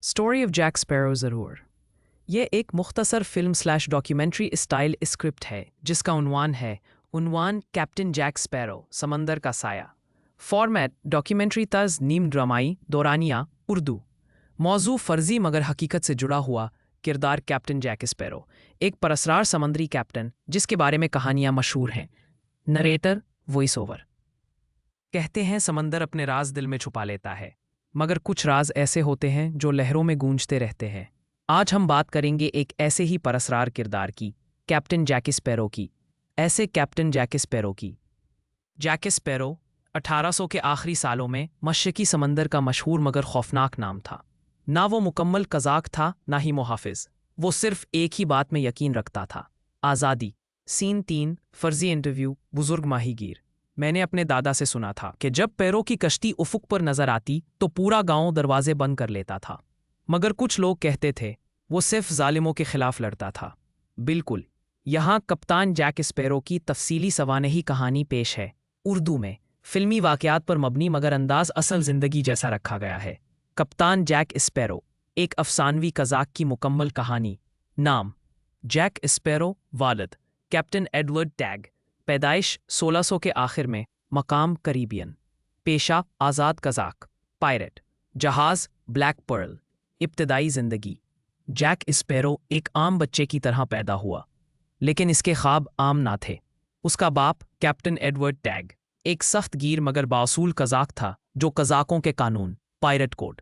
Story of Jack sparrow ज़रूर। यह एक मुख्तसर film slash documentary style script है जिसका उन्वान है उन्वान कैप्टन जैक स्पैरो समंदर का साया। फॉर्मेट डॉक्यूमेंट्री तर्ज नीम ड्रामाई दौरानिया उर्दू। मौजू फ़र्ज़ी मगर हकीकत से जुड़ा हुआ किरदार कैप्टन जैक स्पैरो, एक परअसरार समंदरी कैप्टन जिसके बारे में कहानियाँ मशहूर हैं। Narrator voice over. कहते हैं समंदर अपने राज दिल में छुपा लेता है, मगर कुछ राज ऐसे होते हैं जो लहरों में गूंजते रहते हैं। आज हम बात करेंगे एक ऐसे ही परअसरार किरदार की, कैप्टन जैक स्पैरो की। ऐसे कैप्टन जैक स्पैरो की। जैक स्पैरो 1800 के आखिरी सालों में मशरकी समंदर का मशहूर मगर खौफनाक नाम था। ना वो मुकम्मल कज़ाक था, ना ही मुहाफिज। वो सिर्फ एक ही बात में यकीन रखता था, आज़ादी। सीन 3 फर्जी इंटरव्यू बुजुर्ग माहीगीर। मैंने अपने दादा से सुना था कि जब पैरों की कश्ती उफुक पर नजर आती तो पूरा गांव दरवाजे बंद कर लेता था। मगर कुछ लोग कहते थे वो सिर्फ जालिमों के खिलाफ लड़ता था। बिल्कुल, यहाँ कप्तान जैक स्पैरो की तफसीली सवानही कहानी पेश है। उर्दू में फिल्मी वाकयात पर मबनी मगर अंदाज असल जिंदगी जैसा रखा गया है। कप्तान जैक स्पैरो, एक अफसानवी कज़ाक की मुकम्मल कहानी। नाम जैक स्पैरो, वालिद कैप्टन एडवर्ड टैग, पैदाइश 1600 के आखिर में, मकाम करीबियन, पेशा आज़ाद कज़ाक, पायरेट, जहाज़ ब्लैक पर्ल। इब्तदाई ज़िंदगी जैक स्पैरो एक आम बच्चे की तरह पैदा हुआ, लेकिन इसके ख्वाब आम ना थे। उसका बाप कैप्टन एडवर्ड टैग एक सख्त गिर मगर बासूल कज़ाक था जो कज़ाकों के कानून पायरेट कोड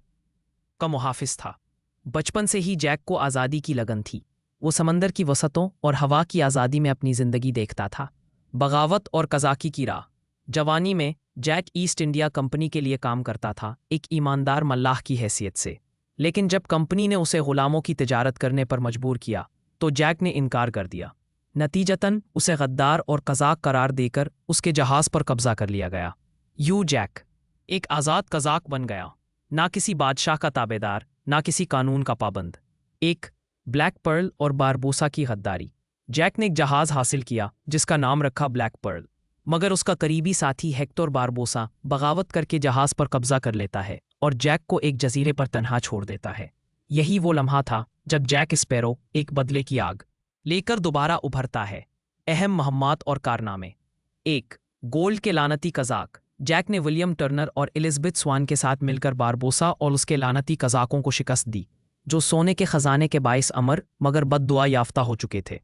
का मुहाफिज था। बचपन से ही जैक को आज़ादी की लगन थी। वो समंदर की वसतों और हवा की आज़ादी में अपनी ज़िंदगी देखता था। बगावत और कज़ाकी की राह। जवानी में जैक ईस्ट इंडिया कंपनी के लिए काम करता था, एक ईमानदार मल्लाह की हैसियत से। लेकिन जब कंपनी ने उसे गुलामों की तिजारत करने पर मजबूर किया तो जैक ने इनकार कर दिया। नतीजतन उसे गद्दार और कज़ाक करार देकर उसके जहाज़ पर कब्जा कर लिया गया। जैक एक आज़ाद कज़ाक बन गया, ना किसी बादशाह का ताबेदार, ना किसी कानून का पाबंद। एक ब्लैक पर्ल और बारबोसा की गद्दारी। जैक ने एक जहाज़ हासिल किया जिसका नाम रखा ब्लैक पर्ल, मगर उसका करीबी साथी हेक्टर बारबोसा बगावत करके जहाज़ पर कब्जा कर लेता है और जैक को एक जजीरे पर तन्हा छोड़ देता है। यही वो लम्हा था जब जैक स्पैरो एक बदले की आग लेकर दोबारा उभरता है। अहम महम्मात और कारनामे। 1 गोल्ड के लानती कज़ाक। जैक ने विलियम टर्नर और एलिज़ाबेथ स्वान के साथ मिलकर बारबोसा और उसके लानती कज़ाकों को शिकस्त दी, जो सोने के खजाने के बाइस अमर मगर बद्दुआ याफ्ता हो चुके थे।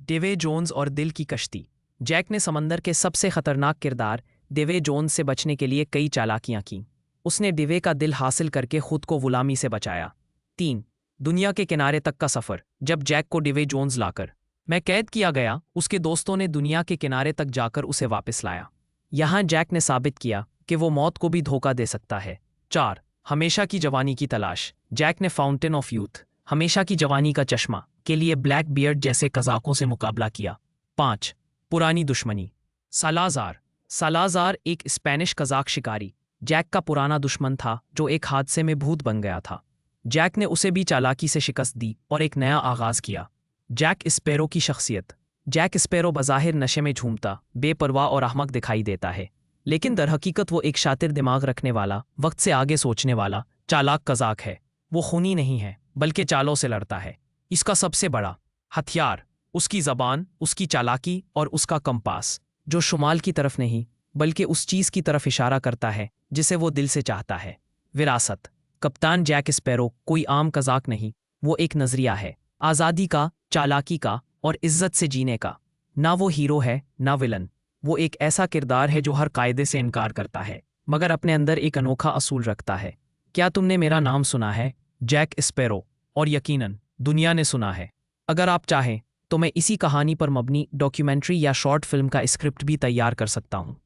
डेवे जोन्स और दिल की कश्ती। जैक ने समंदर के सबसे खतरनाक किरदार डेवे जोन्स से बचने के लिए कई चालाकियां की। उसने डेवे का दिल हासिल करके खुद को गुलामी से बचाया। 3 दुनिया के किनारे तक का सफ़र। जब जैक को डेवे जोन्स लाकर मैं कैद किया गया, उसके दोस्तों ने दुनिया के किनारे तक जाकर उसे वापस लाया। यहाँ जैक ने साबित किया कि वो मौत को भी धोखा दे सकता है। 4 हमेशा की जवानी की तलाश। जैक ने फाउंटेन ऑफ यूथ, हमेशा की जवानी का चश्मा, के लिए ब्लैक बियर्ड जैसे कज़ाकों से मुकाबला किया। 5 पुरानी दुश्मनी। सालाज़ार एक स्पेनिश कज़ाक शिकारी जैक का पुराना दुश्मन था जो एक हादसे में भूत बन गया था। जैक ने उसे भी चालाकी से शिकस्त दी और एक नया आगाज़ किया। जैक स्पैरो की शख्सियत। जैक स्पैरो बज़ाहिर नशे में झूमता, बेपरवाह और अहमक दिखाई देता है, लेकिन दरहकीकत वो एक शातिर दिमाग रखने वाला, वक्त से आगे सोचने वाला, चालाक कज़ाक है। वो खूनी नहीं है, बल्कि चालों से लड़ता है। इसका सबसे बड़ा हथियार उसकी ज़बान, उसकी चालाकी और उसका कंपास, जो शुमाल की तरफ नहीं बल्कि उस चीज़ की तरफ इशारा करता है जिसे वो दिल से चाहता है। विरासत। कप्तान जैक स्पैरो कोई आम कज़ाक नहीं, वो एक नज़रिया है, आज़ादी का, चालाकी का और इज्जत से जीने का। ना वो हीरो है, ना विलन। वो एक ऐसा किरदार है जो हर कायदे से इनकार करता है, मगर अपने अंदर एक अनोखा असूल रखता है। क्या तुमने मेरा नाम सुना है? Jack Sparrow. और यकीनन दुनिया ने सुना है। अगर आप चाहें तो मैं इसी कहानी पर मबनी डॉक्यूमेंट्री या शॉर्ट फिल्म का स्क्रिप्ट भी तैयार कर सकता हूँ।